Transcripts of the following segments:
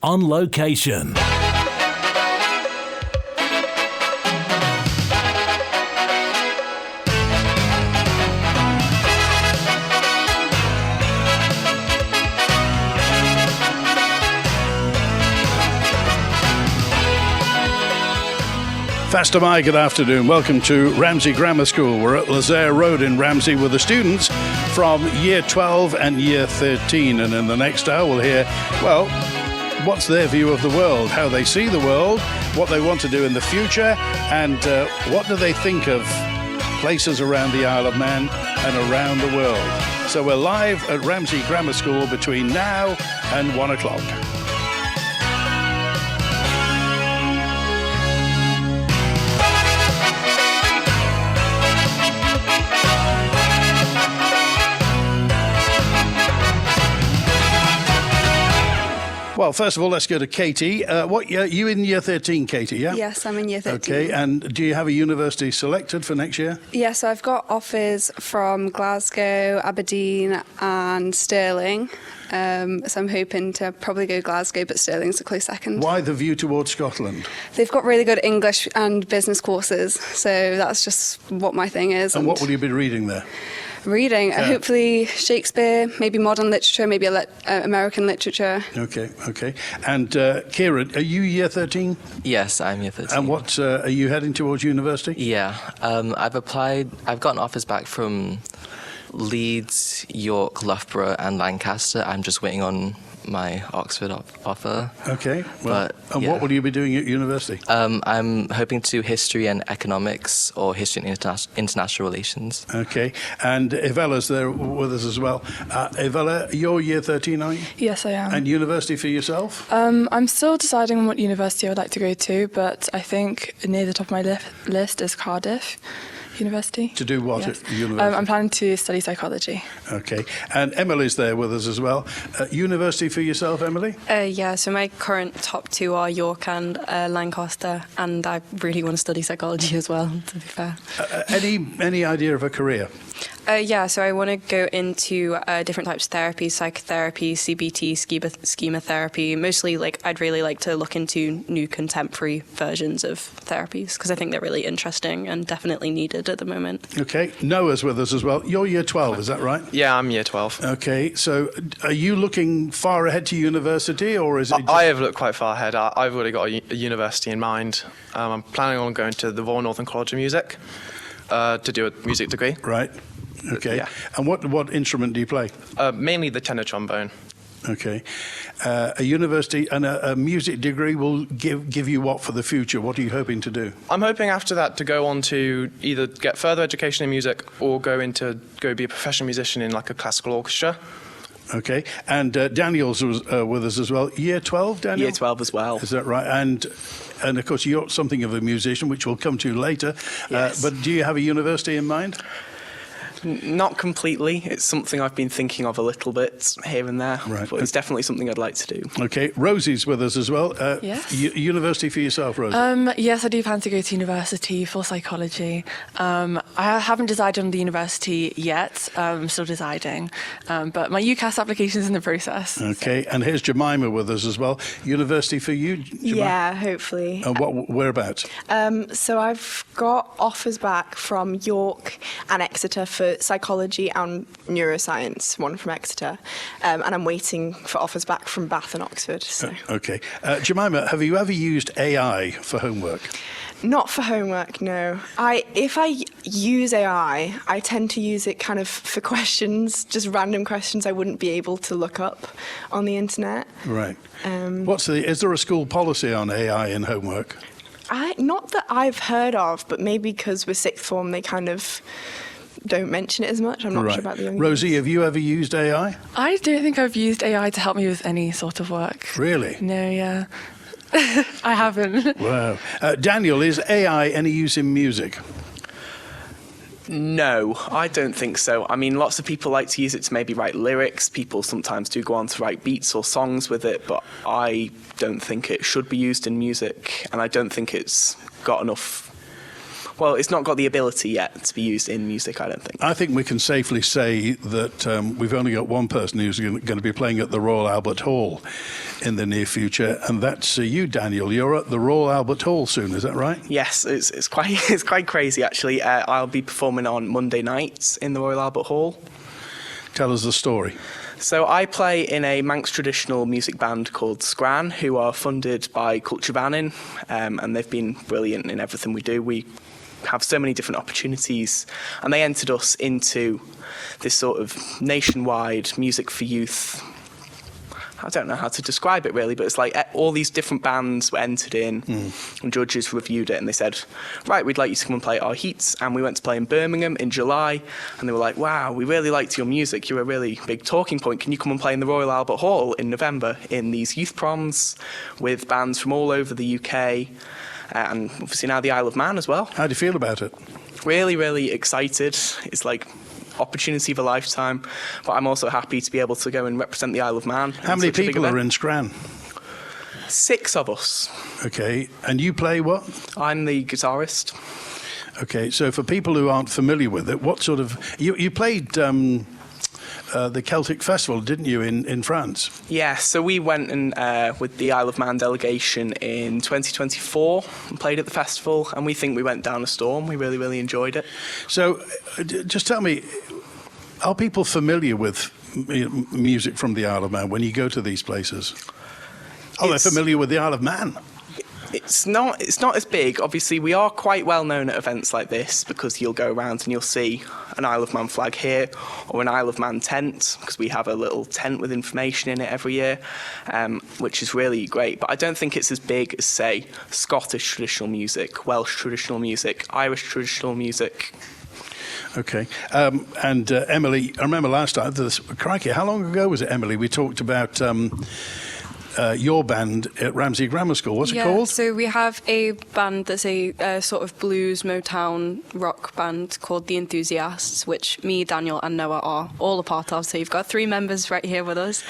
On location. Faster Mai, good afternoon. Welcome to Ramsey Grammar School. We're at Lazaire Road in Ramsey with the students from Year 12 and Year 13. And in the next hour, we'll hear, well, what's their view of the world, how they see the world, what they want to do in the future, and what do they think of places around the Isle of Man and around the world. So we're live at Ramsey Grammar School between now and 1 o'clock. Well, first of all, let's go to Katie. You in Year 13, Katie, yeah? Yes, I'm in Year 13. Okay, and do you have a university selected for next year? Yes, so I've got offers from Glasgow, Aberdeen and Stirling. So I'm hoping to probably go Glasgow, but Stirling's a close second. Why the view towards Scotland? They've got really good English and business courses, so that's just what my thing is. And what will you be reading there? Reading, hopefully Shakespeare, maybe modern literature, maybe American literature. Okay. And Kieran, are you Year 13? Yes, I'm Year 13. And what, are you heading towards university? Yeah, I've gotten offers back from Leeds, York, Loughborough and Lancaster. I'm just waiting on my Oxford offer. Okay, well, and yeah. what will you be doing at university? I'm hoping to do history and economics or history and international relations. Okay, and Evella's there with us as well. Evella, you're Year 13, are you? Yes, I am. And university for yourself? I'm still deciding on what university I would like to go to, but I think near the top of my list is Cardiff University. To do what Yes. at university? I'm planning to study psychology. Okay, and Emily's there with us as well. University for yourself, Emily? Yeah, so my current top two are York and Lancaster, and I really want to study psychology as well, to be fair. Any idea of a career? Yeah, so I want to go into different types of therapy, psychotherapy, CBT, schema therapy. Mostly, I'd really like to look into new contemporary versions of therapies because I think they're really interesting and definitely needed at the moment. Okay, Noah's with us as well. You're Year 12, is that right? Yeah, I'm Year 12. Okay, so are you looking far ahead to university, or is it? I have looked quite far ahead. I've already got a university in mind. I'm planning on going to the Royal Northern College of Music to do a music degree. Right. Okay. Yeah. And what instrument do you play? Mainly the tenor trombone. Okay. A university and a music degree will give you what for the future? What are you hoping to do? I'm hoping after that to go on to either get further education in music or go be a professional musician in a classical orchestra. Okay. And Daniel's with us as well. Year 12, Daniel? Year 12 as well. Is that right? And of course, you're something of a musician, which we'll come to later. Yes. But do you have a university in mind? Not completely. It's something I've been thinking of a little bit here and there, Right. but it's definitely something I'd like to do. Okay, Rosie's with us as well. Yes. University for yourself, Rosie? Yes, I do plan to go to university for psychology. I haven't decided on the university yet. I'm still deciding. But my UCAS application is in the process. Okay, and here's Jemimah with us as well. University for you, Jemimah? Yeah, hopefully. And whereabouts? So I've got offers back from York and Exeter for psychology and neuroscience, one from Exeter, and I'm waiting for offers back from Bath and Oxford. So. Okay. Jemimah, have you ever used AI for homework? Not for homework, no. If I use AI, I tend to use it kind of for questions, just random questions I wouldn't be able to look up on the internet. Right. Is there a school policy on AI in homework? Not that I've heard of, but maybe because we're sixth form, they kind of don't mention it as much. I'm not sure about the young Rosie, have you ever used AI? I don't think I've used AI to help me with any sort of work. Really? No, yeah. I haven't. Wow. Daniel, is AI any use in music? No, I don't think so. I mean, lots of people like to use it to maybe write lyrics. People sometimes do go on to write beats or songs with it, but I don't think it should be used in music, and I don't think it's got enough well, it's not got the ability yet to be used in music, I don't think. I think we can safely say that we've only got one person who's going to be playing at the Royal Albert Hall in the near future, and that's you, Daniel. You're at the Royal Albert Hall soon, is that right? Yes, it's quite crazy, actually. I'll be performing on Monday nights in the Royal Albert Hall. Tell us the story. So I play in a Manx traditional music band called Scran, who are funded by Culture Mannin, and they've been brilliant in everything we do. We have so many different opportunities, and they entered us into this sort of nationwide music for youth. I don't know how to describe it really, but it's like all these different bands were entered in, and judges reviewed it, and they said, right, we'd like you to come and play at our heats. And we went to play in Birmingham in July, and they were like, wow, we really liked your music. You're a really big talking point. Can you come and play in the Royal Albert Hall in November in these youth proms with bands from all over the UK, and obviously now the Isle of Man as well. How do you feel about it? Really, really excited. It's like opportunity of a lifetime, but I'm also happy to be able to go and represent the Isle of Man. How many people are in Scran? 6 of us. Okay, and you play what? I'm the guitarist. Okay, so for people who aren't familiar with it, what sort of... You played the Celtic Festival, didn't you, in France? Yeah, so we went and with the Isle of Man delegation in 2024 and played at the festival, and we think we went down a storm. We really, really enjoyed it. So just tell me, are people familiar with music from the Isle of Man when you go to these places? Oh, they're familiar with the Isle of Man? It's not as big. Obviously, we are quite well known at events like this because you'll go around and you'll see an Isle of Man flag here or an Isle of Man tent, because we have a little tent with information in it every year, which is really great. But I don't think it's as big as, say, Scottish traditional music, Welsh traditional music, Irish traditional music. Okay. And Emily, I remember last time, crikey, how long ago was it, Emily? We talked about... your band at Ramsey Grammar School. What's it called? So we have a band that's a sort of blues, Motown rock band called The Enthusiasts, which me, Daniel and Noah are all a part of. So you've got 3 members right here with us.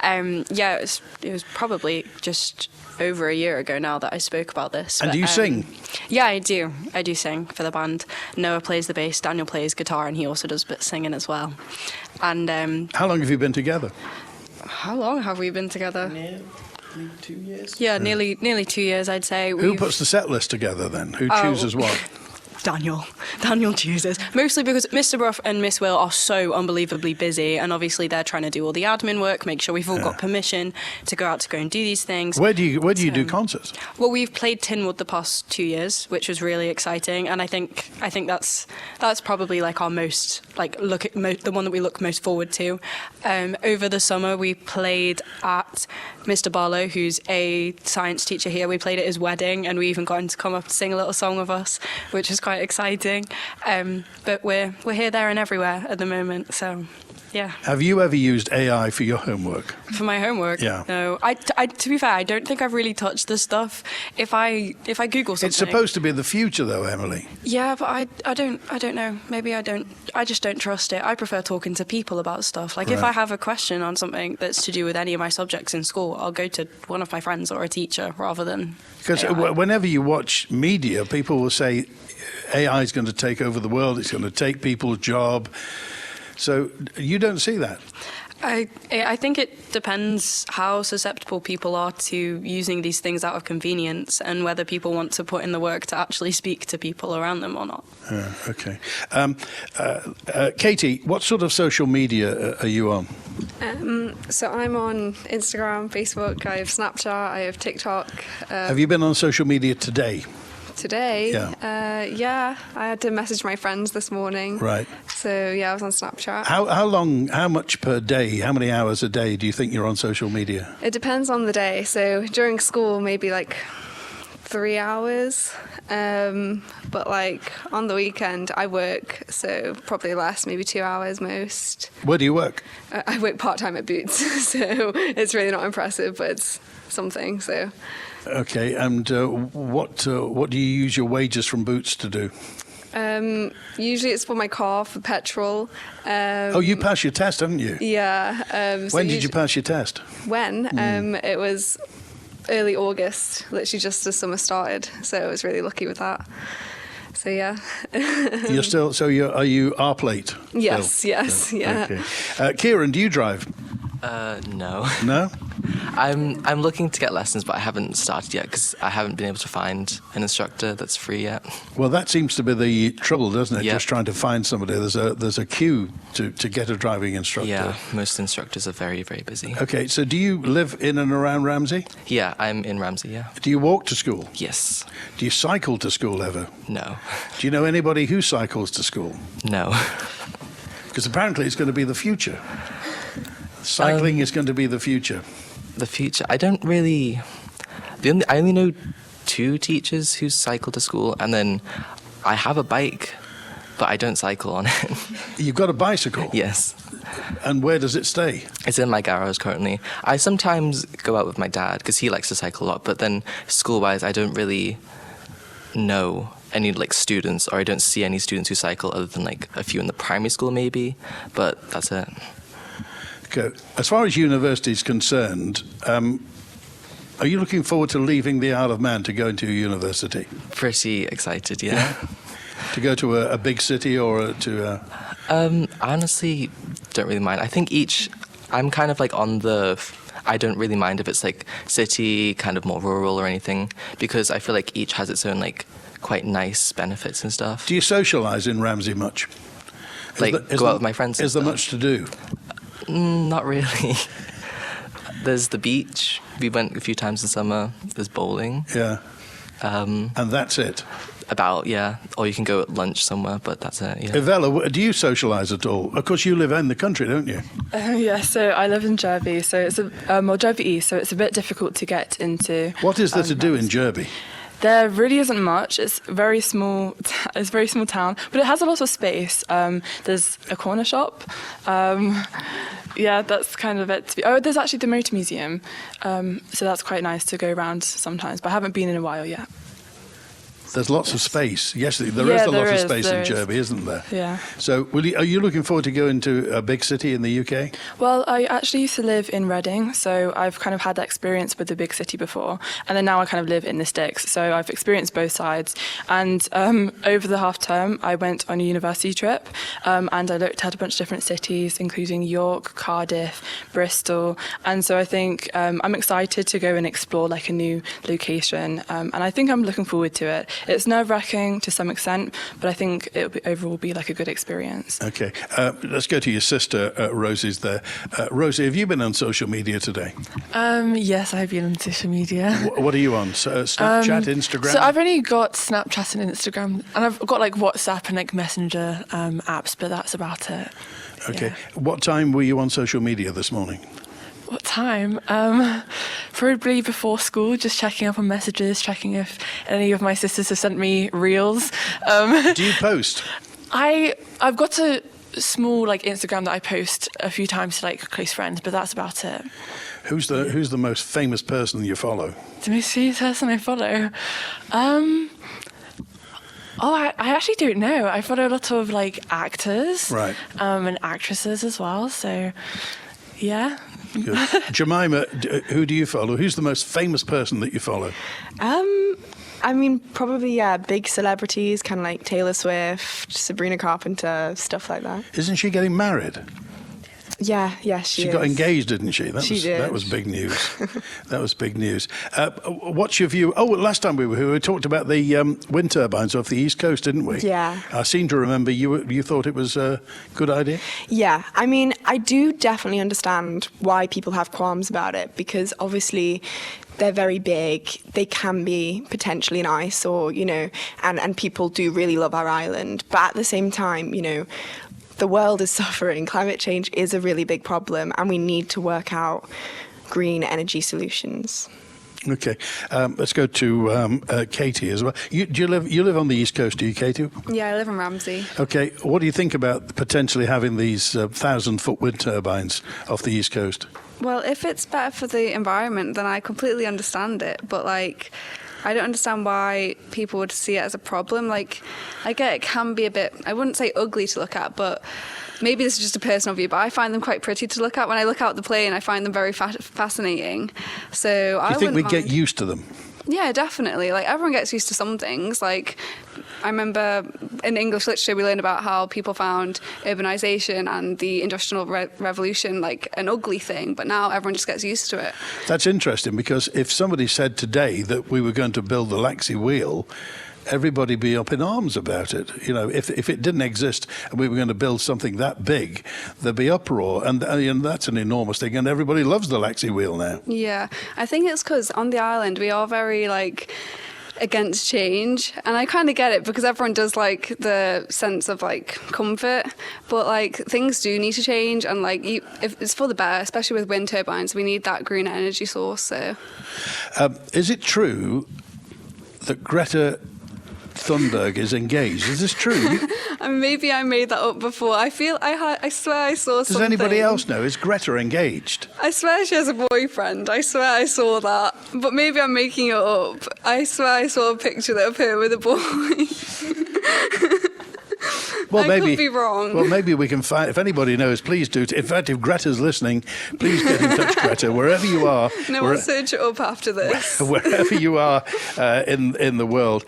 It was probably just over a year ago now that I spoke about this. And do you sing? Yeah, I do. I do sing for the band. Noah plays the bass, Daniel plays guitar, and he also does a bit of singing as well. And how long have you been together? How long have we been together? Nearly 2 years. Yeah, nearly 2 years, I'd say. Who puts the set list together then? Who chooses what? Daniel chooses. Mostly because Mr. Bruff and Miss Will are so unbelievably busy, and obviously they're trying to do all the admin work, make sure we've all got permission to go out to go and do these things. Where do you do concerts? Well, we've played Tinwood the past 2 years, which was really exciting, and I think that's probably like our most the one that we look most forward to. Over the summer, we played at Mr. Barlow, who's a science teacher here. We played at his wedding, and we even got him to come up and sing a little song with us, which is quite exciting. But we're here, there, and everywhere at the moment. So, yeah. Have you ever used AI for your homework? For my homework? Yeah. No. I to be fair, I don't think I've really touched this stuff. If I Google something, it's supposed to be the future, though, Emily. Yeah, but I don't know. Maybe I don't. I just don't trust it. I prefer talking to people about stuff. Like if I have a question on something that's to do with any of my subjects in school, I'll go to one of my friends or a teacher rather than. Because whenever you watch media, people will say AI is going to take over the world. It's going to take people's job. So you don't see that? I think it depends how susceptible people are to using these things out of convenience and whether people want to put in the work to actually speak to people around them or not. Okay. Katie, what sort of social media are you on? So I'm on Instagram, Facebook, I have Snapchat, I have TikTok. Have you been on social media today? Today? Yeah. I had to message my friends this morning. Right. So, yeah, I was on Snapchat. How much per day, how many hours a day do you think you're on social media? It depends on the day. So, during school, maybe like 3 hours. But like on the weekend, I work, so probably less, maybe 2 hours most. Where do you work? I work part-time at Boots, so it's really not impressive, but it's something, so... Okay, and what do you use your wages from Boots to do? Usually it's for my car, for petrol. You passed your test, haven't you? Yeah. When did you pass your test? When? It was early August, literally just as summer started, so I was really lucky with that. So yeah. You're still, are you R-plate? Yes, still? yes, yeah. Okay. Kieran, do you drive? No. No? I'm looking to get lessons, but I haven't started yet because I haven't been able to find an instructor that's free yet. Well, that seems to be the trouble, doesn't it? Yeah. Just trying to find somebody. There's a queue to get a driving instructor. Yeah, most instructors are very, very busy. Okay, so do you live in and around Ramsey? Yeah, I'm in Ramsey, yeah. Do you walk to school? Yes. Do you cycle to school ever? No. Do you know anybody who cycles to school? No. Because apparently it's going to be the future. Cycling is going to be the future. The future, I don't really... I only know 2 teachers who cycle to school, and then I have a bike, but I don't cycle on it. You've got a bicycle? Yes. And where does it stay? It's in my garage currently. I sometimes go out with my dad, because he likes to cycle a lot, but then school-wise, I don't really know any students, or I don't see any students who cycle other than a few in the primary school maybe, but that's it. Okay. As far as university is concerned, are you looking forward to leaving the Isle of Man to go into a university? Pretty excited, yeah. To go to a big city or to I honestly don't really mind. I think I'm kind of on I don't really mind if it's city, kind of more rural or anything, because I feel like each has its own quite nice benefits and stuff. Do you socialise in Ramsey much? Go out with my friends and Is there stuff. much to do? Not really. There's the beach. We went a few times in summer. There's bowling. Yeah. And that's it? Yeah. Or you can go at lunch somewhere, but that's it, yeah. Evella, do you socialise at all? Of course, you live in the country, don't you? Yeah, so I live in Derby, so it's Derby East, so it's a bit difficult to get into. What is there to do in Derby? There really isn't much. It's very small. It's a very small town, but it has a lot of space. There's a corner shop. Yeah, that's kind of it. There's actually the motor museum, so that's quite nice to go around sometimes. But I haven't been in a while yet. There's lots of space. Yes, there is a lot of space in Derby, isn't there? Yeah. So, are you looking forward to going to a big city in the UK? Well, I actually used to live in Reading, so I've kind of had that experience with the big city before, and then now I kind of live in the sticks, so I've experienced both sides. And over the half term, I went on a university trip, and I looked at a bunch of different cities, including York, Cardiff, Bristol, and so I think I'm excited to go and explore a new location, and I think I'm looking forward to it. It's nerve-wracking to some extent, but I think it overall be a good experience. Okay, let's go to your sister, Rosie's there. Rosie, have you been on social media today? Yes, I've been on social media. What are you on? Snapchat, Instagram? So I've only got Snapchat and Instagram, and I've got WhatsApp and Messenger apps, but that's about it. Okay. Yeah. What time were you on social media this morning? What time? Probably before school, just checking up on messages, checking if any of my sisters have sent me reels. Do you post? I've got a small Instagram that I post a few times to close friends, but that's about it. Who's the most famous person you follow? The most famous person I follow? I actually don't know. I follow a lot of actors, right, and actresses as well. So, yeah. Good. Jemimah, who do you follow? Who's the most famous person that you follow? I mean, probably, big celebrities, kind of Taylor Swift, Sabrina Carpenter, stuff like that. Isn't she getting married? Yeah, she She is. got engaged, didn't she? She did. That was big news. That was big news. What's your view? Oh, last time we were here, we talked about the wind turbines off the East Coast, didn't we? Yeah. I seem to remember you thought it was a good idea? Yeah, I mean, I do definitely understand why people have qualms about it, because obviously they're very big. They can be potentially an eyesore, and people do really love our island. But at the same time, the world is suffering. Climate change is a really big problem, and we need to work out green energy solutions. Okay, let's go to Katie as well. You live on the East Coast, do you, Katie? Yeah, I live in Ramsey. Okay, what do you think about potentially having these 1,000-foot wind turbines off the East Coast? Well, if it's better for the environment, then I completely understand it. But I don't understand why people would see it as a problem. I get it can be a bit, I wouldn't say ugly to look at, but maybe this is just a personal view, but I find them quite pretty to look at. When I look out the plane, I find them very fascinating. So Do you think we get used to them? Yeah, definitely. Like, everyone gets used to some things. Like, I remember in English literature we learned about how people found urbanisation and the Industrial Revolution like an ugly thing, but now everyone just gets used to it. That's interesting, because if somebody said today that we were going to build the Laxey wheel, everybody be up in arms about it. You know, if it didn't exist and we were going to build something that big, there'd be uproar, and that's an enormous thing, and everybody loves the Laxey wheel now. Yeah, I think it's because on the island we are very like against change, and I kind of get it because everyone does like the sense of like comfort, but like things do need to change, and like if it's for the better, especially with wind turbines, we need that green energy source. So is it true that Greta Thunberg is engaged? Is this true? And maybe I made that up before. I swear I saw something. Does anybody else know? Is Greta engaged? I swear she has a boyfriend. I swear I saw that. But maybe I'm making it up. I swear I saw a picture of her with a boy. Well, I could be wrong. Well, maybe we can find. If anybody knows, please do. In fact, if Greta's listening, please get in touch, Greta, wherever you are. No, I'll search it up after this. Wherever you are in the world.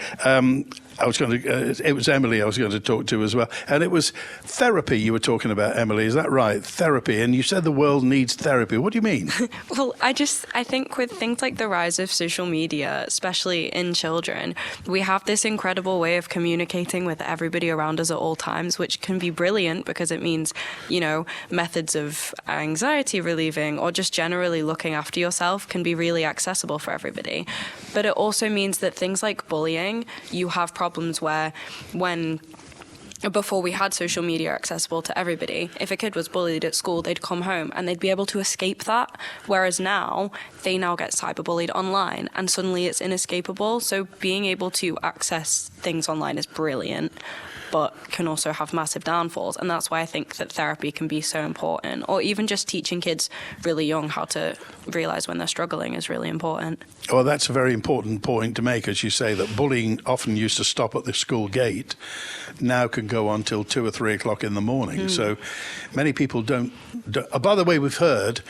I was going to. It was Emily I was going to talk to as well, and it was therapy you were talking about, Emily. Is that right? Therapy, and you said the world needs therapy. What do you mean? Well, I think with things like the rise of social media, especially in children, we have this incredible way of communicating with everybody around us at all times, which can be brilliant because it means, you know, methods of anxiety relieving or just generally looking after yourself can be really accessible for everybody. But it also means that things like bullying, you have problems where before we had social media accessible to everybody, if a kid was bullied at school, they'd come home and they'd be able to escape that. Whereas now, they now get cyberbullied online and suddenly it's inescapable. So being able to access things online is brilliant, but can also have massive downfalls. And that's why I think that therapy can be so important. Or even just teaching kids really young how to realise when they're struggling is really important. Well, that's a very important point to make, as you say, that bullying often used to stop at the school gate, now can go on till 2 or 3 o'clock in the morning. So many people don't by the way, we've heard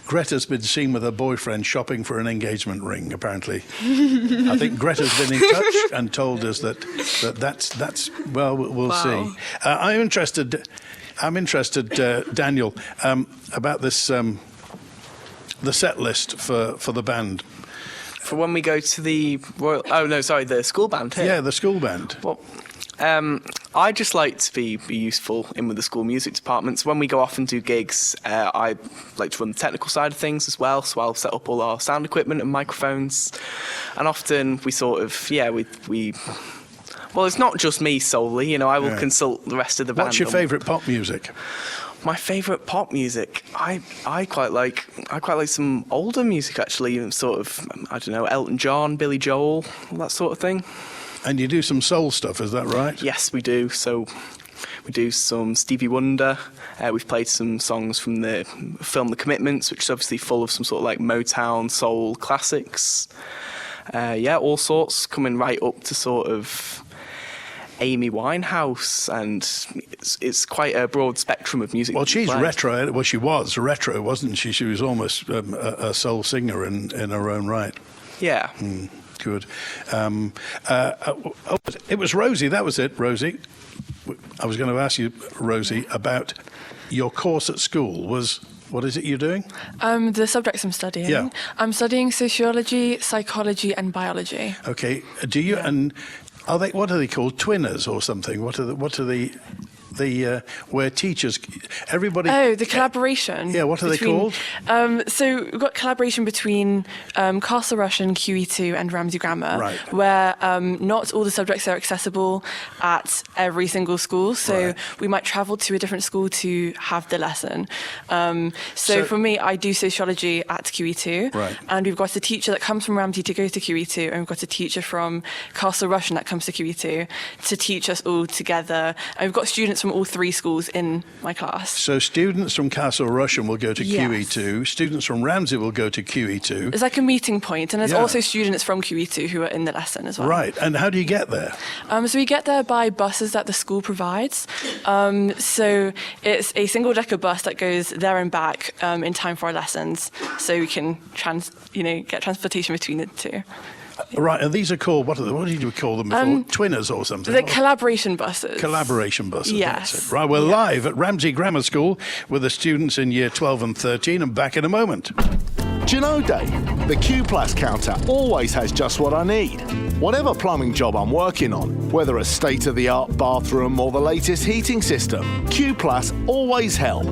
Greta's been seen with her boyfriend shopping for an engagement ring, apparently. I think Greta's been in touch and told us that's well, we'll see. I'm interested, Daniel, about this, the set list for the band. For when we go to the the school band here. Yeah, the school band. Well, I just like to be useful in with the school music departments. When we go off and do gigs, I like to run the technical side of things as well. So I'll set up all our sound equipment and microphones. And often we sort of, well, it's not just me solely. You know, I will consult the rest of the band. What's your favourite pop music? My favourite pop music, I quite like some older music actually. Sort of, I don't know, Elton John, Billy Joel, all that sort of thing. And you do some soul stuff, is that right? Yes, we do. So we do some Stevie Wonder. We've played some songs from the film The Commitments, which is obviously full of some sort of like Motown soul classics. All sorts, coming right up to sort of Amy Winehouse, and it's quite a broad spectrum of music. Well, she's retro. Well, she was retro, wasn't she? She was almost a soul singer in her own right. Yeah. Good. It was Rosie. That was it, Rosie. I was going to ask you, Rosie, about your course at school. What is it you're doing? The subjects I'm studying. Yeah. I'm studying sociology, psychology, and biology. Okay. Do you and are they? What are they called? Twinners or something? What are the where teachers, everybody... Oh, the collaboration. Yeah, what are they called? So we've got collaboration between Castle Rush and QE2 and Ramsey Grammar, right, where not all the subjects are accessible at every single school. So we might travel to a different school to have the lesson. So for me, I do sociology at QE2. Right. And we've got a teacher that comes from Ramsey to go to QE2, and we've got a teacher from Castle Rush that comes to QE2 to teach us all together. And we've got students from all three schools in my class. So students from Castle Russian will go to QE2, students from Ramsey will go to QE2. It's like a meeting point, and there's also students from QE2 who are in the lesson as well. Right, and how do you get there? So we get there by buses that the school provides. So it's a single-decker bus that goes there and back in time for our lessons, so we can get transportation between the two. Right, and these are called, what did you call them before? Twinners or something? The collaboration buses. Collaboration buses. Yes. That's it. Right, we're live at Ramsey Grammar School with the students in year 12 and 13, and back in a moment. Do you know, Dave, the Q Plus counter always has just what I need. Whatever plumbing job I'm working on, whether a state-of-the-art bathroom or the latest heating system, Q Plus always help.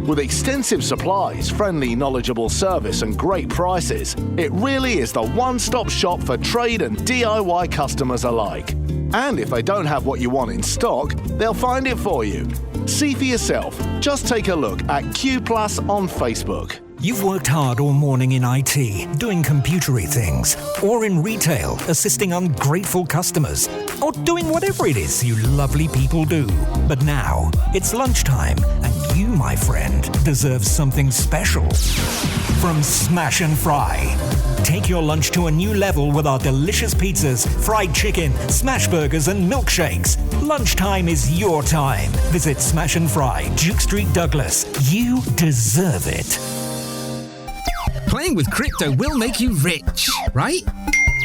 With extensive supplies, friendly, knowledgeable service and great prices, it really is the one-stop shop for trade and DIY customers alike. And if they don't have what you want in stock, they'll find it for you. See for yourself. Just take a look at Q Plus on Facebook. You've worked hard all morning in IT, doing computery things, or in retail, assisting ungrateful customers, or doing whatever it is you lovely people do. But now, it's lunchtime, and you, my friend, deserve something special. From Smash and Fry. Take your lunch to a new level with our delicious pizzas, fried chicken, smash burgers, and milkshakes. Lunchtime is your time. Visit Smash and Fry, Duke Street, Douglas. You deserve it. Playing with crypto will make you rich, right?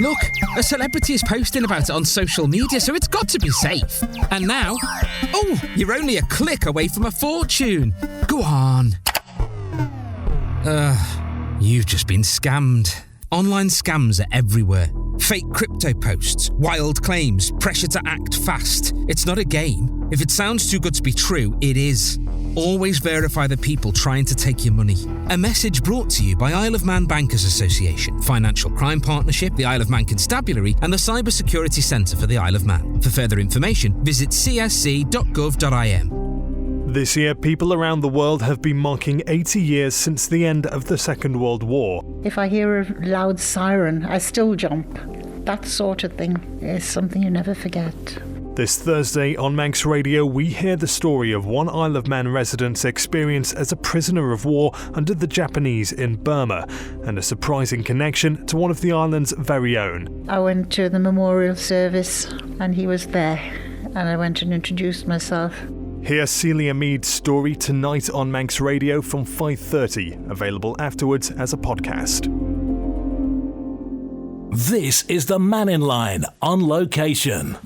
Look, a celebrity is posting about it on social media, so it's got to be safe. And now, you're only a click away from a fortune. Go on. You've just been scammed. Online scams are everywhere. Fake crypto posts, wild claims, pressure to act fast. It's not a game. If it sounds too good to be true, it is. Always verify the people trying to take your money. A message brought to you by Isle of Man Bankers Association, Financial Crime Partnership, the Isle of Man Constabulary, and the Cyber Security Centre for the Isle of Man. For further information, visit csc.gov.im. This year, people around the world have been marking 80 years since the end of the Second World War. If I hear a loud siren, I still jump. That sort of thing is something you never forget. This Thursday on Manx Radio, we hear the story of one Isle of Man resident's experience as a prisoner of war under the Japanese in Burma, and a surprising connection to one of the island's very own. I went to the memorial service and he was there, and I went and introduced myself. Hear Celia Mead's story tonight on Manx Radio from 5:30, available afterwards as a podcast. This is the Mannin Line on location.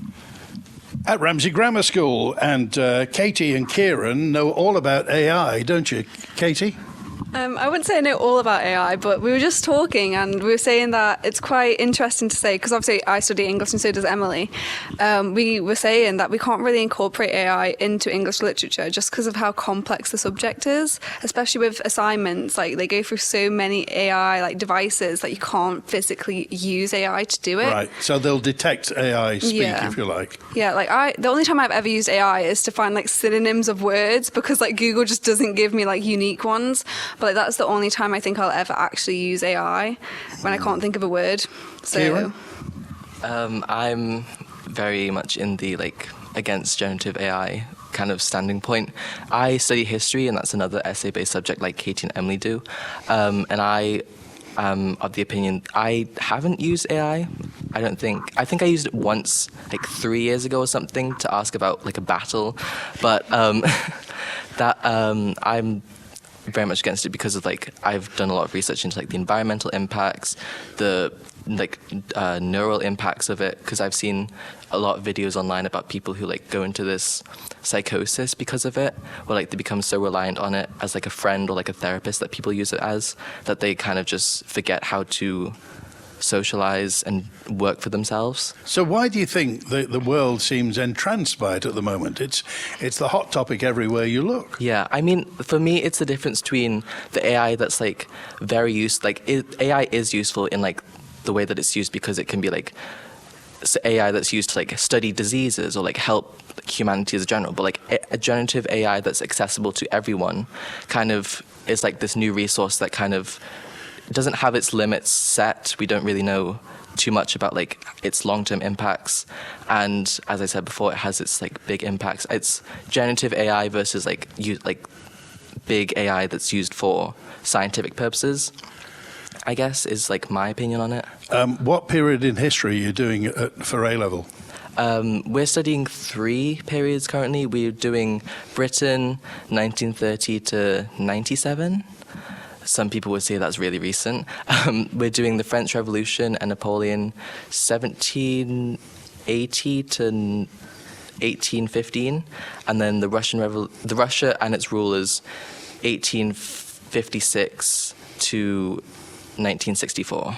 At Ramsey Grammar School, and Katie and Kieran know all about AI, don't you, Katie? I wouldn't say I know all about AI, but we were just talking and we were saying that it's quite interesting to say, because obviously I study English and so does Emily. We were saying that we can't really incorporate AI into English literature just because of how complex the subject is, especially with assignments. Like, they go through so many AI devices that you can't physically use AI to do it. Right, so they'll detect AI speak, if you like. Yeah, the only time I've ever used AI is to find synonyms of words, because Google just doesn't give me unique ones. But that's the only time I think I'll ever actually use AI, when I can't think of a word. So, I'm very much in the against generative AI kind of standing point. I study history, and that's another essay-based subject like Katie and Emily do. And I am of the opinion I haven't used AI. I think I used it once 3 years ago or something to ask about a battle, but I'm very much against it because of I've done a lot of research into the environmental impacts, the neural impacts of it, because I've seen a lot of videos online about people who go into this psychosis because of it, where they become so reliant on it as a friend or a therapist that people use it as, that they kind of just forget how to socialize and work for themselves. So why do you think the world seems entranced by it at the moment? It's the hot topic everywhere you look. Yeah, I mean, for me, it's the difference between the AI that's very useful. AI is useful in the way that it's used, because it can be AI that's used to study diseases or help humanity as a general. But a generative AI that's accessible to everyone kind of is this new resource that kind of doesn't have its limits set. We don't really know too much about its long-term impacts, and as I said before, it has its big impacts. It's generative AI versus big AI that's used for scientific purposes, I guess, is my opinion on it. What period in history are you doing for A-level? We're studying 3 periods currently. We're doing Britain 1930 to 97. some people would say that's really recent. We're doing the French Revolution and Napoleon 1780 to 1815, and then the Russia and its rulers 1856 to 1964.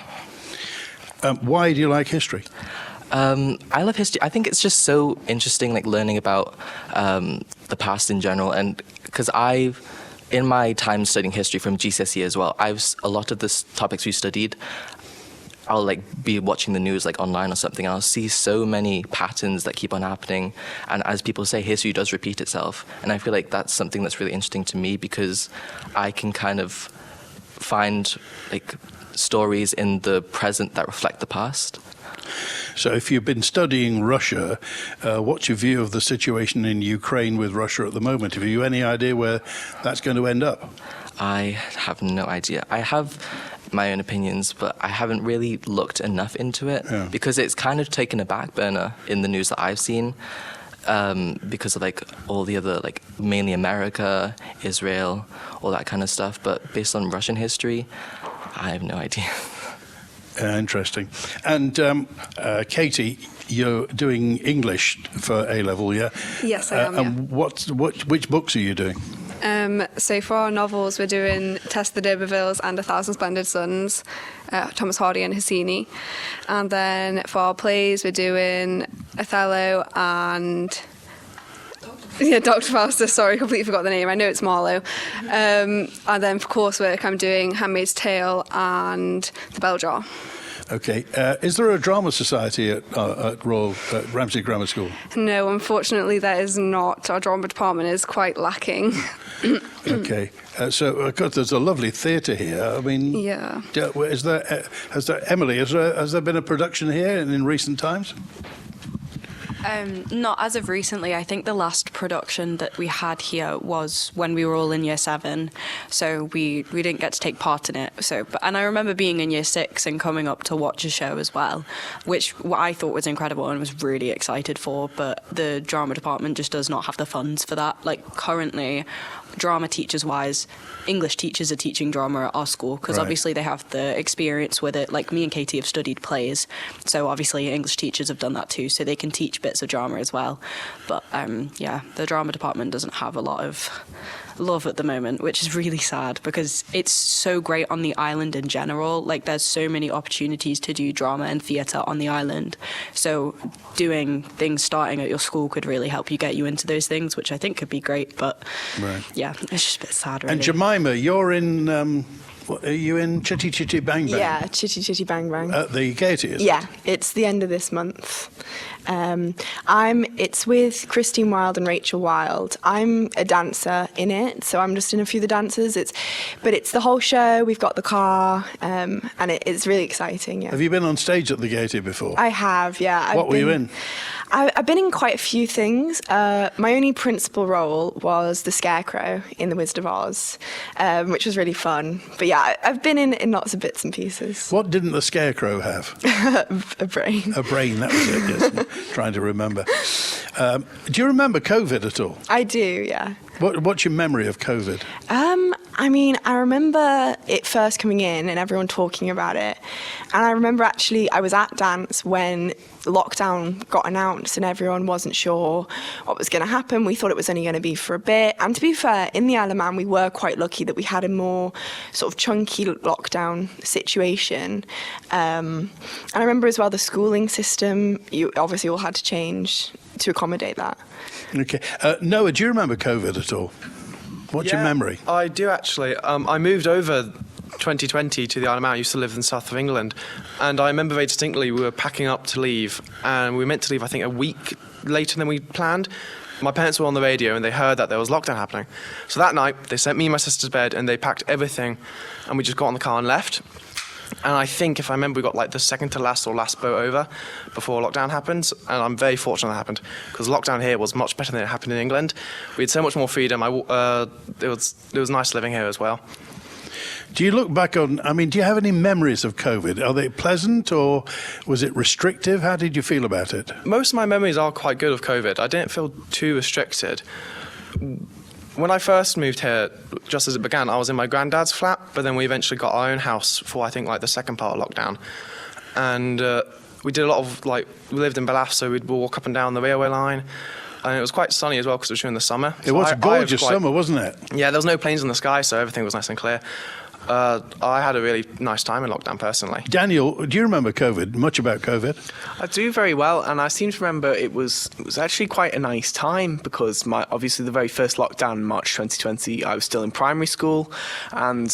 Why do you like history? I love history. I think it's just so interesting, like learning about the past in general, and because in my time studying history from GCSE as well, a lot of the topics we studied, I'll like be watching the news like online or something, and I'll see so many patterns that keep on happening. And as people say, history does repeat itself. And I feel like that's something that's really interesting to me, because I can kind of find like stories in the present that reflect the past. So if you've been studying Russia, what's your view of the situation in Ukraine with Russia at the moment? Have you any idea where that's going to end up? I have no idea. I have my own opinions, but I haven't really looked enough into it, because it's kind of taken a back burner in the news that I've seen, because of like all the other, like mainly America, Israel, all that kind of stuff. But based on Russian history, I have no idea. Interesting. And Katie, you're doing English for A-level, yeah? Yes, I am. And which books are you doing? So for our novels, we're doing Tess the D'Urbervilles and A Thousand Splendid Suns, Thomas Hardy and Hosseini. And then for our plays, we're doing Othello and... Dr. Faustus, sorry, completely forgot the name. I know it's Marlowe. And then for coursework, I'm doing Handmaid's Tale and The Bell Jar. Okay. Is there a drama society at Ramsey Grammar School? No, unfortunately, there is not. Our drama department is quite lacking. Okay. So, of course, there's a lovely theatre here. I mean, yeah. Has there been a production here in recent times? Not as of recently. I think the last production that we had here was when we were all in year 7, so we didn't get to take part in it. And I remember being in year 6 and coming up to watch a show as well, which I thought was incredible and was really excited for. But the drama department just does not have the funds for that. Like currently, drama teachers-wise, English teachers are teaching drama at our school because obviously they have the experience with it. Like me and Katie have studied plays, so obviously English teachers have done that too, so they can teach bits of drama as well. But the drama department doesn't have a lot of love at the moment, which is really sad because it's so great on the island in general. Like there's so many opportunities to do drama and theatre on the island, so doing things starting at your school could really help you get you into those things, which I think could be great. But yeah, it's just a bit sad, really. And Jemimah, you're in are you in Chitty Chitty Bang Bang? Yeah, Chitty Chitty Bang Bang. At the Gaiety, is Yeah, it's the end of this month. It's with Christine Wilde and Rachel Wilde. I'm a dancer in it, so I'm just in a few of the dancers. But it's the whole show. We've got the car, and it's really exciting. Yeah. Have you been on stage at the Gaiety before? I have, yeah. What were you in? I've been in quite a few things. My only principal role was the Scarecrow in The Wizard of Oz, which was really fun. But yeah, I've been in lots of bits and pieces. What didn't the Scarecrow have? A brain. A brain, that was it, yes. Trying to remember. Do you remember COVID at all? I do, yeah. What's your memory of COVID? I remember it first coming in and everyone talking about it. And I remember actually I was at dance when lockdown got announced and everyone wasn't sure what was going to happen. We thought it was only going to be for a bit. And to be fair, in the Isle of Man, we were quite lucky that we had a more sort of chunky lockdown situation. And I remember as well the schooling system, you obviously all had to change to accommodate that. Okay. Noah, do you remember COVID at all? What's your memory? I do actually. I moved over 2020 to the Isle of Man. I used to live in the south of England, and I remember very distinctly we were packing up to leave, and we were meant to leave I think a week later than we planned. My parents were on the radio and they heard that there was lockdown happening. So that night they sent me and my sister to bed and they packed everything and we just got in the car and left. And I think, if I remember, we got like the second to last or last boat over before lockdown happened. And I'm very fortunate that happened because lockdown here was much better than it happened in England. We had so much more freedom. It was nice living here as well. Do you look back on, do you have any memories of COVID? Are they pleasant or was it restrictive? How did you feel about it? Most of my memories are quite good of COVID. I didn't feel too restricted. when I first moved here, just as it began, I was in my granddad's flat, but then we eventually got our own house for, I think, like the second part of lockdown. And we did a lot of, like, we lived in Bath, so we'd walk up and down the railway line. And it was quite sunny as well because it was during the summer. It was a gorgeous summer, wasn't it? Yeah, there was no planes in the sky, so everything was nice and clear. I had a really nice time in lockdown, personally. Daniel, do you remember COVID? Much about COVID? I do very well, and I seem to remember it was actually quite a nice time because obviously the very first lockdown in March 2020, I was still in primary school, and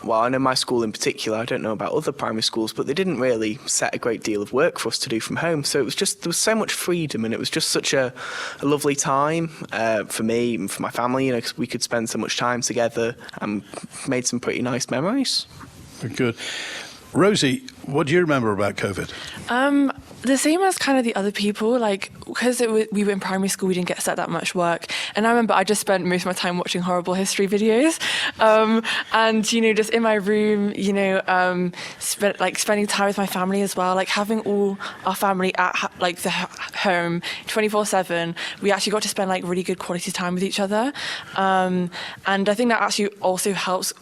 well, I know my school in particular, I don't know about other primary schools, but they didn't really set a great deal of work for us to do from home, so it was just, there was so much freedom, and it was just such a lovely time for me and for my family, you know, because we could spend so much time together and made some pretty nice memories. Good. Rosie, what do you remember about COVID? The same as kind of the other people, like, because we were in primary school, we didn't get set that much work. And I remember I just spent most of my time watching horrible history videos. And, you know, just in my room, you know, spending time with my family as well, like having all our family at like the home 24/7. We actually got to spend like really good quality time with each other. And I think that actually also helps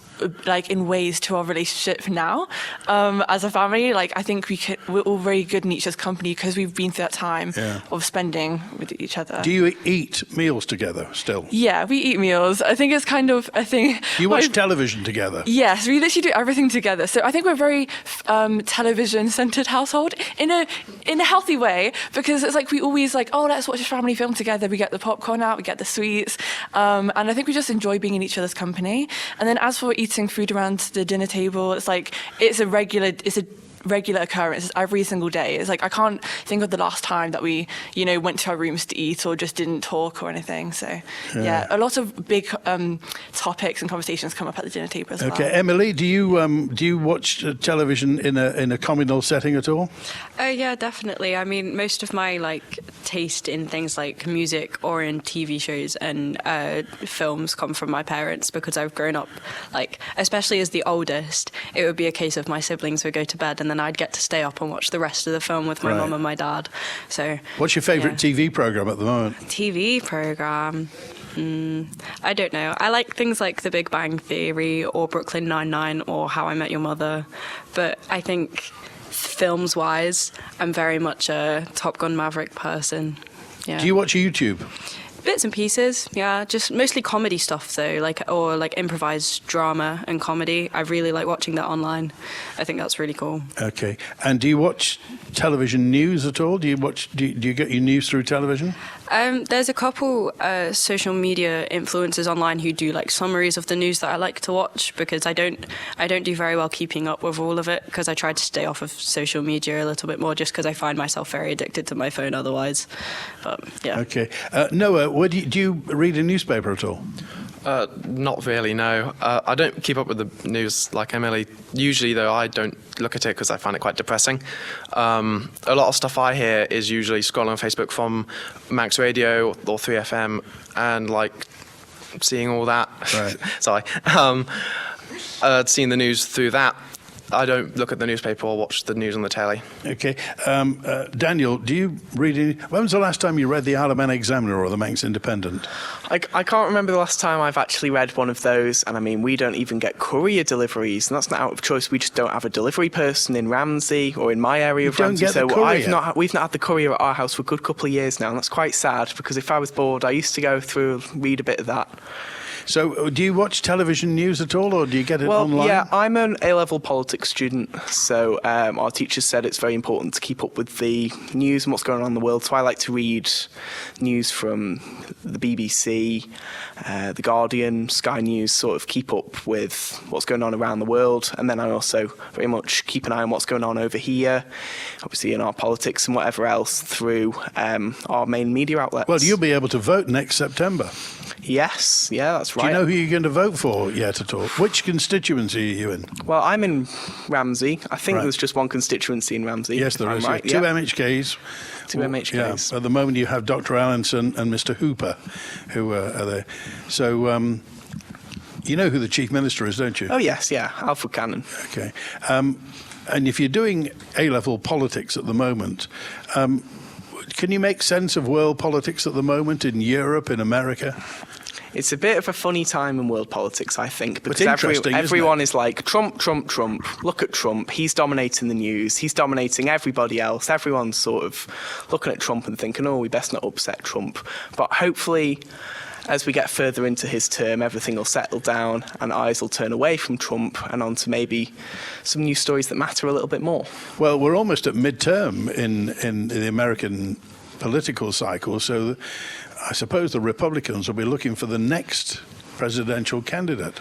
like in ways to our relationship now as a family. Like I think we're all very good in each other's company because we've been through that time of spending with each other. Do you eat meals together still? Yeah, we eat meals. I think it's kind of a thing. You watch television together? Yes, we literally do everything together. So I think we're a very television-centered household in a healthy way, because it's like we always like, oh, let's watch a family film together. We get the popcorn out, we get the sweets, and I think we just enjoy being in each other's company. And then as for eating food around the dinner table, it's like it's a regular occurrence every single day. It's like I can't think of the last time that we, you know, went to our rooms to eat or just didn't talk or anything. So yeah, a lot of big topics and conversations come up at the dinner table as well. Okay, Emily, do you watch television in a communal setting at all? Yeah, definitely. I mean, most of my like taste in things like music or in TV shows and films come from my parents, because I've grown up, like, especially as the oldest, it would be a case of my siblings would go to bed and then I'd get to stay up and watch the rest of the film with my mum and my dad. So what's your favourite TV programme at the moment? TV programme? I don't know. I like things like The Big Bang Theory or Brooklyn Nine-Nine or How I Met Your Mother. But I think films-wise, I'm very much a Top Gun Maverick person. Yeah. Do you watch YouTube? Bits and pieces, yeah. Just mostly comedy stuff though, like improvised drama and comedy. I really like watching that online. I think that's really cool. Okay. And do you watch television news at all? Do you get your news through television? There's a couple social media influencers online who do like summaries of the news that I like to watch, because I don't do very well keeping up with all of it, because I try to stay off of social media a little bit more, just because I find myself very addicted to my phone otherwise. But yeah. Okay. Noah, do you read a newspaper at all? Not really, no. I don't keep up with the news like Emily. Usually, though, I don't look at it because I find it quite depressing. A lot of stuff I hear is usually scrolling on Facebook from Manx Radio or 3FM and, like, seeing all that. Right. Sorry. Seeing the news through that. I don't look at the newspaper or watch the news on the telly. Okay. Daniel, do you read any... When was the last time you read the Isle of Man Examiner or the Manx Independent? I can't remember the last time I've actually read one of those, and I mean, we don't even get courier deliveries, and that's not out of choice. We just don't have a delivery person in Ramsey or in my area of Ramsey. So we've not had the courier at our house for a good couple of years now, and that's quite sad, because if I was bored, I used to go through and read a bit of that. So do you watch television news at all, or do you get it online? Yeah, I'm an A-level politics student, so our teachers said it's very important to keep up with the news and what's going on in the world, so I like to read news from the BBC, The Guardian, Sky News, sort of keep up with what's going on around the world, and then I also very much keep an eye on what's going on over here, obviously in our politics and whatever else, through our main media outlets. Well, you'll be able to vote next September. Yes, yeah, that's right. Do you know who you're going to vote for yet at all? Which constituency are you in? Well, I'm in Ramsey. I think there's just one constituency in Ramsey. Yes, there is. Right. Two MHKs. Two MHKs. Yeah. At the moment, you have Dr. Allinson and Mr. Hooper, who are there. So, you know who the Chief Minister is, don't you? Oh, yes, yeah, Alfred Cannon. Okay. And if you're doing A-level politics at the moment, can you make sense of world politics at the moment in Europe, in America? It's a bit of a funny time in world politics, I think, because interesting, everyone is like, Trump, Trump, Trump, look at Trump, he's dominating the news, he's dominating everybody else, everyone's sort of looking at Trump and thinking, oh, we best not upset Trump. But hopefully, as we get further into his term, everything will settle down and eyes will turn away from Trump and onto maybe some news stories that matter a little bit more. Well, we're almost at midterm in the American political cycle, so I suppose the Republicans will be looking for the next presidential candidate.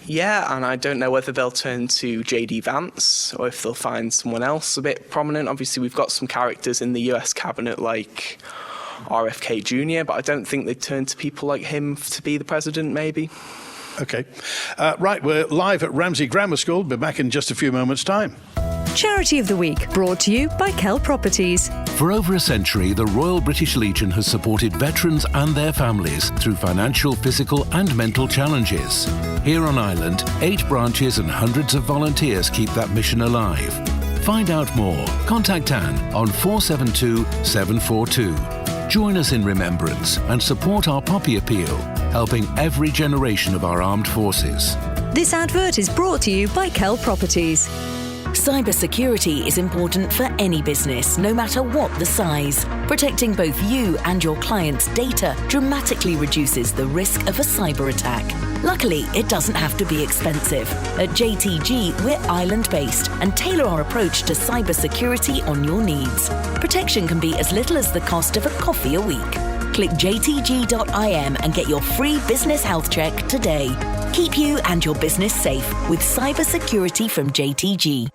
Yeah, and I don't know whether they'll turn to J.D. Vance or if they'll find someone else a bit prominent. Obviously, we've got some characters in the US cabinet like RFK Jr., but I don't think they'd turn to people like him to be the president, maybe. Okay. Right, we're live at Ramsey Grammar School. Be back in just a few moments' time. Charity of the Week, brought to you by Kell Properties. For over a century, the Royal British Legion has supported veterans and their families through financial, physical and mental challenges. Here on Ireland, 8 branches and hundreds of volunteers keep that mission alive. Find out more. Contact Anne on 472 742. Join us in remembrance and support our Poppy Appeal, helping every generation of our armed forces. This advert is brought to you by Kell Properties. Cybersecurity is important for any business, no matter what the size. Protecting both you and your clients' data dramatically reduces the risk of a cyber attack. Luckily, it doesn't have to be expensive. At JTG, we're island-based and tailor our approach to cybersecurity on your needs. Protection can be as little as the cost of a coffee a week. Click jtg.im and get your free business health check today. Keep you and your business safe with cybersecurity from JTG.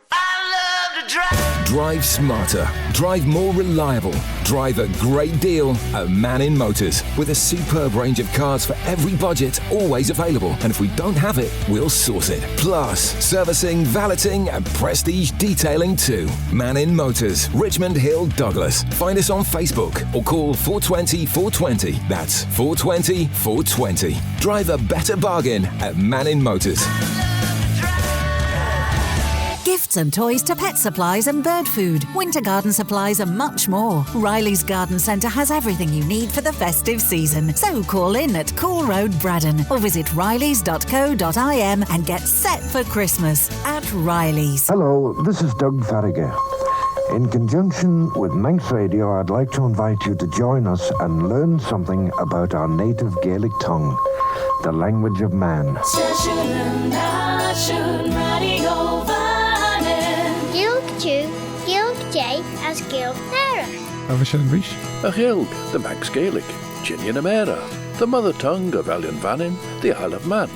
Drive smarter, drive more reliable, drive a great deal at Mannin Motors. With a superb range of cars for every budget, always available. And if we don't have it, we'll source it. Plus, servicing, valeting and prestige detailing too. Mannin Motors, Richmond Hill, Douglas. Find us on Facebook or call 420 420. That's 420 420. Drive a better bargain at Mannin Motors. Gifts and toys to pet supplies and bird food, winter garden supplies and much more. Riley's Garden Centre has everything you need for the festive season. So call in at Cool Road, Braddon or visit rileys.co.im and get set for Christmas at Riley's. Hello, this is Doug Farragher. In conjunction with Manx Radio, I'd like to invite you to join us and learn something about our native Gaelic tongue, the language of man. As Gaelic Mera. A Gaelic, the Manx Gaelic, Jemimah, the mother tongue of Ellan Vannin, the Isle of Man.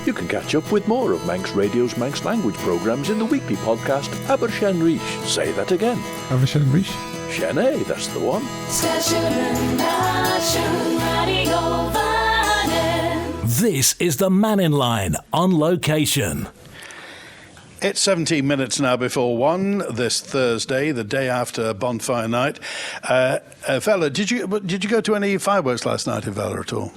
You can catch up with more of Manx Radio's Manx language programmes in the weekly podcast Abershen Rish. Say that again. Shene, that's the one. This is the Mannin Line on location. It's 17 minutes now before 1 this Thursday, the day after Bonfire Night. Evella, did you go to any fireworks last night, Evella, at all?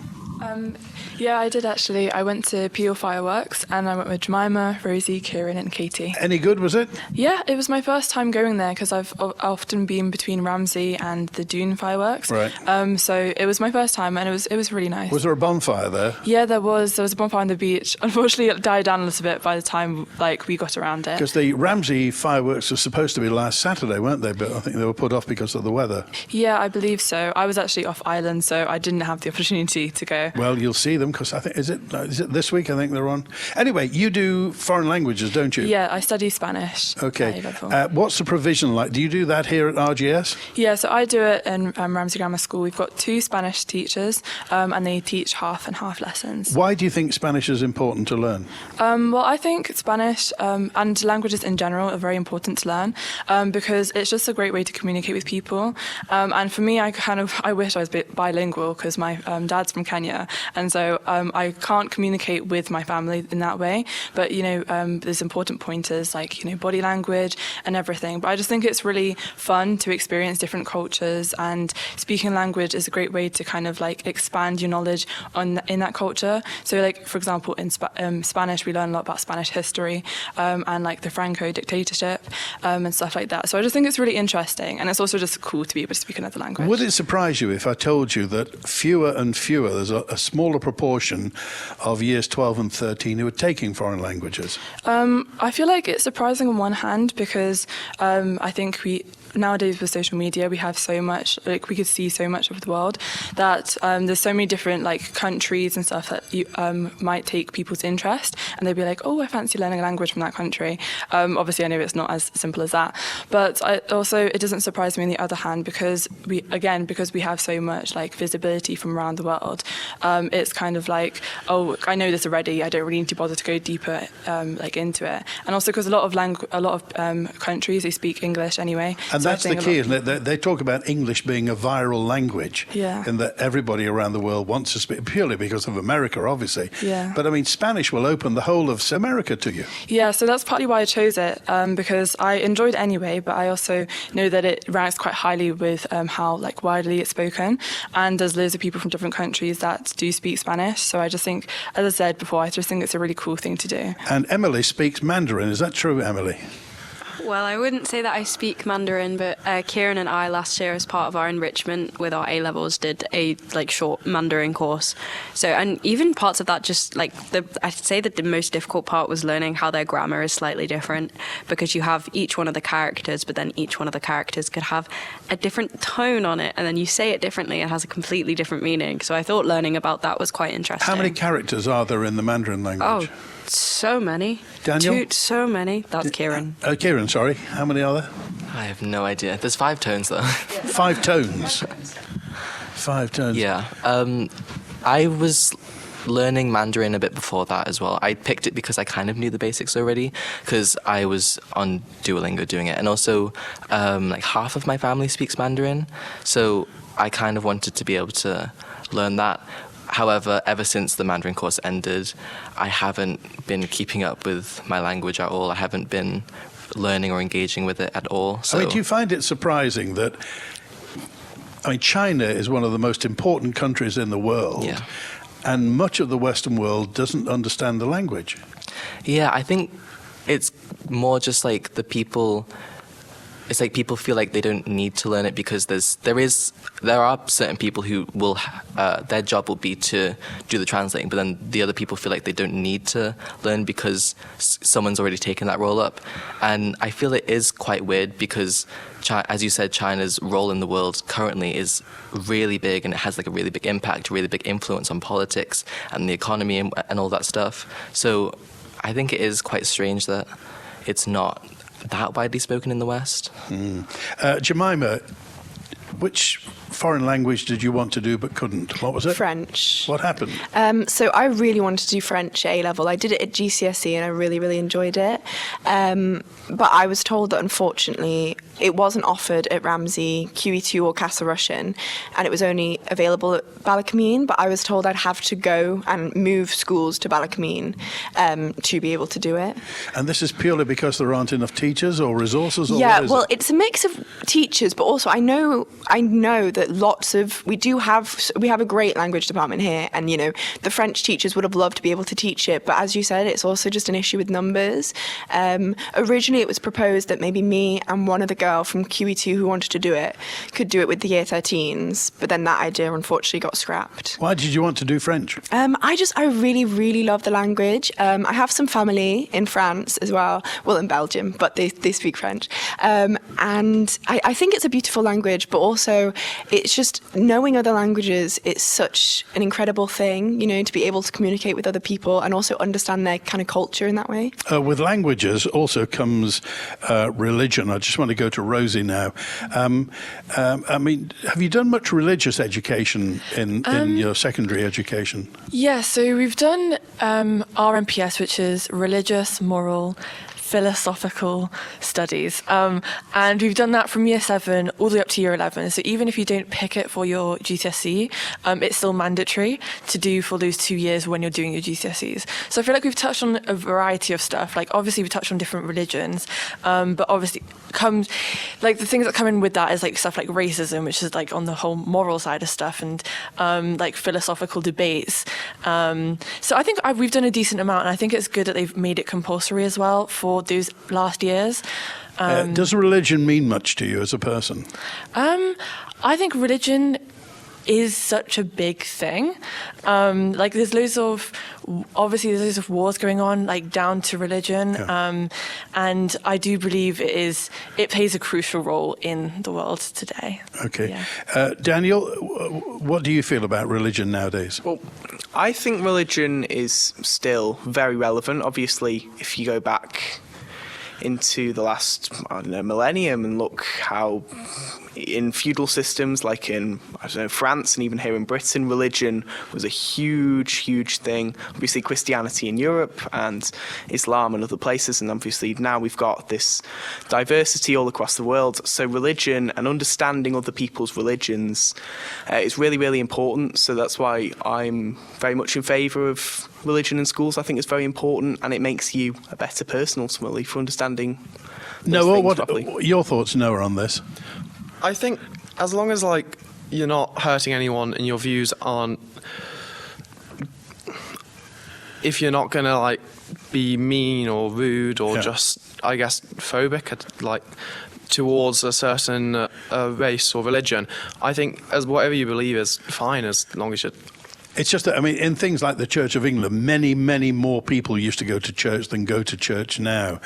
Yeah, I did actually. I went to Peel Fireworks and I went with Jemimah, Rosie, Kieran and Katie. Any good, was it? Yeah, it was my first time going there because I've often been between Ramsey and the Dune Fireworks. Right. So it was my first time and it was really nice. Was there a bonfire there? Yeah, there was. There was a bonfire on the beach. Unfortunately, it died down a little bit by the time we got around it. Because the Ramsey fireworks were supposed to be last Saturday, weren't they? But I think they were put off because of the weather. Yeah, I believe so. I was actually off island, so I didn't have the opportunity to go. Well, you'll see them because I think is it this week? I think they're on. Anyway, you do foreign languages, don't you? Yeah, I study Spanish. Okay. What's the provision like? Do you do that here at RGS? Yeah, so I do it in Ramsey Grammar School. We've got 2 Spanish teachers, and they teach half and half lessons. Why do you think Spanish is important to learn? Well, I think Spanish and languages in general are very important to learn because it's just a great way to communicate with people. And for me, I wish I was bilingual because my dad's from Kenya, and so So I can't communicate with my family in that way. But, there's important pointers like, body language and everything. But I just think it's really fun to experience different cultures, and speaking language is a great way to kind of like expand your knowledge in that culture. So like, for example, in Spanish, we learn a lot about Spanish history and like the Franco dictatorship and stuff like that. So I just think it's really interesting, and it's also just cool to be able to speak another language. Would it surprise you if I told you that fewer and fewer, there's a smaller proportion of years 12 and 13 who are taking foreign languages? I feel like it's surprising on one hand because I think nowadays with social media, we have so much, like we could see so much of the world that there's so many different like countries and stuff that you, might take people's interest, and they'd be like, oh, I fancy learning a language from that country. Obviously, I know it's not as simple as that, but it doesn't surprise me on the other hand because we have so much like visibility from around the world. It's kind of like, oh, I know this already. I don't really need to bother to go deeper like into it, and also because a lot of countries, they speak English anyway. And that's the key, isn't it? They talk about English being a viral language, and that everybody around the world wants to speak, purely because of America, obviously. Yeah. But I mean, Spanish will open the whole of America to you. Yeah, so that's partly why I chose it, because I enjoyed it anyway, but I also know that it ranks quite highly with how like widely it's spoken, and there's loads of people from different countries that do speak Spanish. So I just think, as I said before, I just think it's a really cool thing to do. And Emily speaks Mandarin. Is that true, Emily? Well, I wouldn't say that I speak Mandarin, but Kieran and I last year, as part of our enrichment with our A-levels, did a short Mandarin course. So, and even parts of that, just like I'd say that the most difficult part was learning how their grammar is slightly different, because you have each one of the characters, but then each one of the characters could have a different tone on it, and then you say it differently, it has a completely different meaning. So I thought learning about that was quite interesting. How many characters are there in the Mandarin language? Oh, so many. Daniel? So many. That's Kieran. Kieran, sorry. How many are there? I have no idea. There's 5 tones, though. 5 tones? 5 tones. Yeah. I was learning Mandarin a bit before that as well. I picked it because I kind of knew the basics already, because I was on Duolingo doing it. And also, like half of my family speaks Mandarin, so I kind of wanted to be able to learn that. However, ever since the Mandarin course ended, I haven't been keeping up with my language at all. I haven't been learning or engaging with it at all. So. I mean, do you find it surprising that, China is one of the most important countries in the world, and much of the Western world doesn't understand the language? Yeah, I think it's more just like the people. It's like people feel like they don't need to learn it because there are certain people who will their job will be to do the translating, but then the other people feel like they don't need to learn because someone's already taken that role up. And I feel it is quite weird because, as you said, China's role in the world currently is really big, and it has like a really big impact, a really big influence on politics and the economy and all that stuff. So I think it is quite strange that it's not that widely spoken in the West. Jemimah, which foreign language did you want to do but couldn't? What was it? French. What happened? So I really wanted to do French A-level. I did it at GCSE and I really, really enjoyed it. But I was told that unfortunately it wasn't offered at Ramsey, QE2 or Castle Russian, and it was only available at Ballacameen, but I was told I'd have to go and move schools to Ballacameen to be able to do it. And this is purely because there aren't enough teachers or resources? Or yeah, well, it's a mix of teachers, but also I know that we have a great language department here, and the French teachers would have loved to be able to teach it, but as you said, it's also just an issue with numbers. Originally it was proposed that maybe me and one other girl from QE2 who wanted to do it could do it with the year 13s, but then that idea unfortunately got scrapped. Why did you want to do French? I really, really love the language. I have some family in France as well, in Belgium, but they speak French. And I think it's a beautiful language, but also it's just knowing other languages, it's such an incredible thing, to be able to communicate with other people and also understand their kind of culture in that way. With languages also comes religion. I just want to go to Rosie now. Have you done much religious education in your secondary education? Yeah, so we've done RMPS, which is religious, moral, philosophical studies. And we've done that from year 7 all the way up to year 11. So even if you don't pick it for your GCSE, it's still mandatory to do for those 2 years when you're doing your GCSEs. So I feel like we've touched on a variety of stuff. Like obviously we touched on different religions, but obviously comes like the things that come in with that is like stuff like racism, which is like on the whole moral side of stuff, and like philosophical debates. So I think we've done a decent amount, and I think it's good that they've made it compulsory as well for those last years. Does religion mean much to you as a person? I think religion is such a big thing. Like there's loads of wars going on, like down to religion. Yeah. And I do believe it plays a crucial role in the world today. Okay. Yeah. Daniel, what do you feel about religion nowadays? Well, I think religion is still very relevant. Obviously, if you go back into the last, millennium and look how in feudal systems like in, France and even here in Britain, religion was a huge, huge thing. Obviously Christianity in Europe and Islam and other places, and obviously now we've got this diversity all across the world. So religion and understanding other people's religions is really, really important. So that's why I'm very much in favour of religion in schools. I think it's very important, and it makes you a better person ultimately for understanding those things properly. Your thoughts, Noah, on this? I think as long as you're not hurting anyone and your views aren't, if you're not gonna be mean or rude or just, I guess, phobic towards a certain race or religion, I think as whatever you believe is fine as long as you're. It's just that, in things like the Church of England, many, many more people used to go to church than go to church now.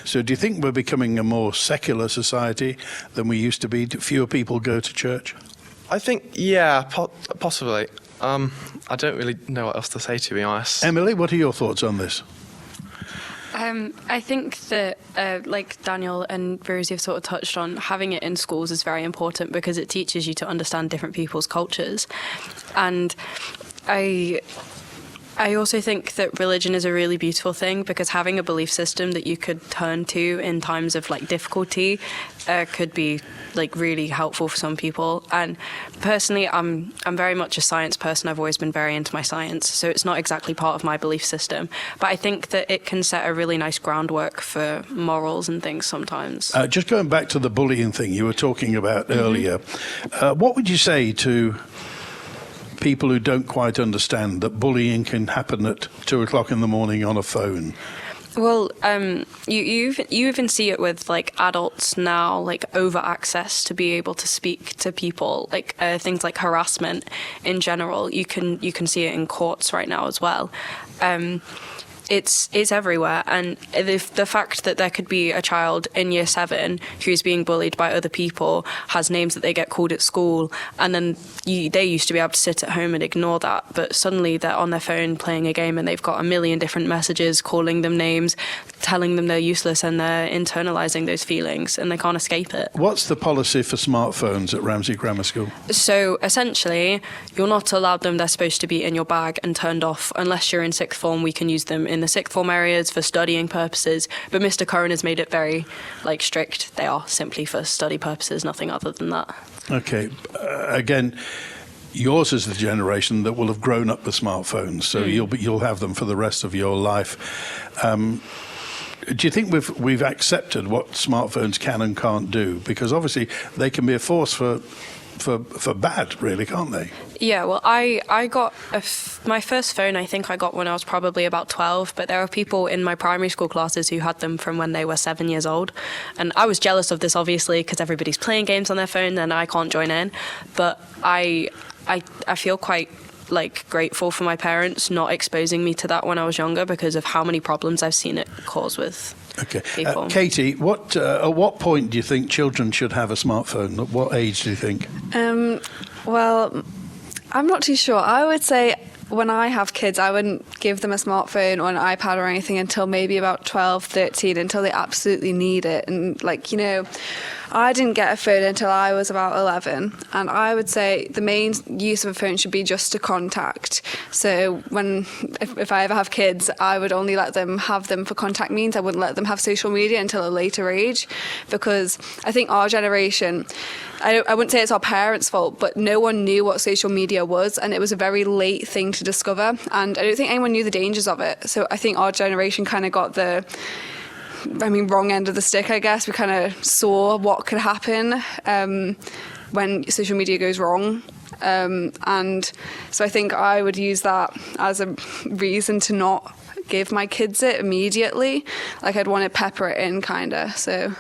So do you think we're becoming a more secular society than we used to be? Do fewer people go to church? I think, yeah, possibly. I don't really know what else to say, to be honest. Emily, what are your thoughts on this? I think that, like Daniel and Rosie have sort of touched on, having it in schools is very important because it teaches you to understand different people's cultures. And I also think that religion is a really beautiful thing because having a belief system that you could turn to in times of difficulty could be really helpful for some people. And personally, I'm very much a science person. I've always been very into my science, so it's not exactly part of my belief system. But I think that it can set a really nice groundwork for morals and things sometimes. Just going back to the bullying thing you were talking about earlier, what would you say to people who don't quite understand that bullying can happen at 2 o'clock in the morning on a phone? Well, you even see it with adults now, over access to be able to speak to people, things like harassment in general. You can see it in courts right now as well. It's everywhere, and the fact that there could be a child in year 7 who's being bullied by other people, has names that they get called at school, and then they used to be able to sit at home and ignore that, but suddenly they're on their phone playing a game and they've got a million different messages calling them names, telling them they're useless, and they're internalising those feelings and they can't escape it. What's the policy for smartphones at Ramsey Grammar School? So essentially, you're not allowed them. They're supposed to be in your bag and turned off unless you're in sixth form. We can use them in the sixth form areas for studying purposes, but Mr. Curran has made it very strict. They are simply for study purposes, nothing other than that. Okay, again, yours is the generation that will have grown up with smartphones, so you'll have them for the rest of your life. Do you think we've accepted what smartphones can and can't do? Because obviously they can be a force for bad, really, can't they? Yeah, well, I got my first phone, I think I got when I was probably about 12, but there are people in my primary school classes who had them from when they were 7 years old. And I was jealous of this, obviously, because everybody's playing games on their phone and I can't join in. But I feel quite grateful for my parents not exposing me to that when I was younger because of how many problems I've seen it cause with people. Katie, at what point do you think children should have a smartphone? At what age do you think? Well, I'm not too sure. I would say when I have kids, I wouldn't give them a smartphone or an iPad or anything until maybe about 12, 13, until they absolutely need it. And I didn't get a phone until I was about 11, and I would say the main use of a phone should be just to contact. So if I ever have kids, I would only let them have them for contact means. I wouldn't let them have social media until a later age, because I think our generation, I wouldn't say it's our parents' fault, but no one knew what social media was, and it was a very late thing to discover, and I don't think anyone knew the dangers of it. So I think our generation kind of got wrong end of the stick, I guess. We kind of saw what could happen when social media goes wrong. And so I think I would use that as a reason to not give my kids it immediately. I'd want to pepper it in, kind of. So.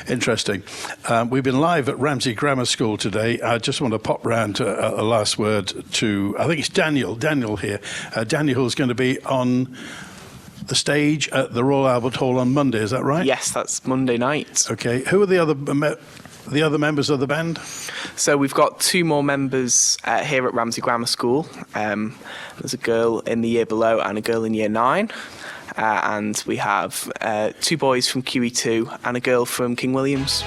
Interesting. We've been live at Ramsey Grammar School today. I just want to pop round to a last word to, I think it's Daniel here. Daniel's going to be on the stage at the Royal Albert Hall on Monday, is that right? Yes, that's Monday night. Okay. Who are the other members of the band? So we've got 2 more members here at Ramsey Grammar School. There's a girl in the year below and a girl in year 9. And we have 2 boys from QE2 and a girl from King William's.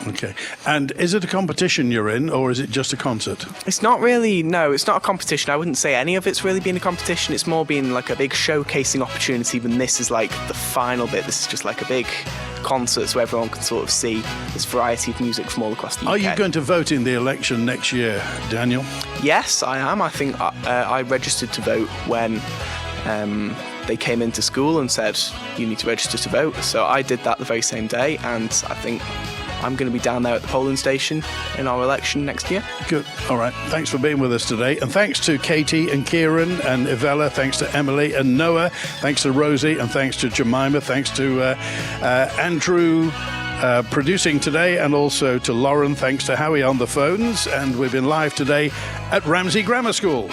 Okay. And is it a competition you're in, or is it just a concert? It's not really, no, it's not a competition. I wouldn't say any of it's really been a competition. It's more been like a big showcasing opportunity, when this is like the final bit. This is just like a big concert so everyone can sort of see this variety of music from all across the UK. Are you going to vote in the election next year, Daniel? Yes, I am. I think I registered to vote when they came into school and said, you need to register to vote. So I did that the very same day, and I think I'm going to be down there at the polling station in our election next year. Good. All right. Thanks for being with us today. And thanks to Katie and Kieran and Evella. Thanks to Emily and Noah. Thanks to Rosie. And thanks to Jemimah. Thanks to Andrew producing today, and also to Lauren. Thanks to Howie on the phones. And we've been live today at Ramsey Grammar School.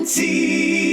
WINT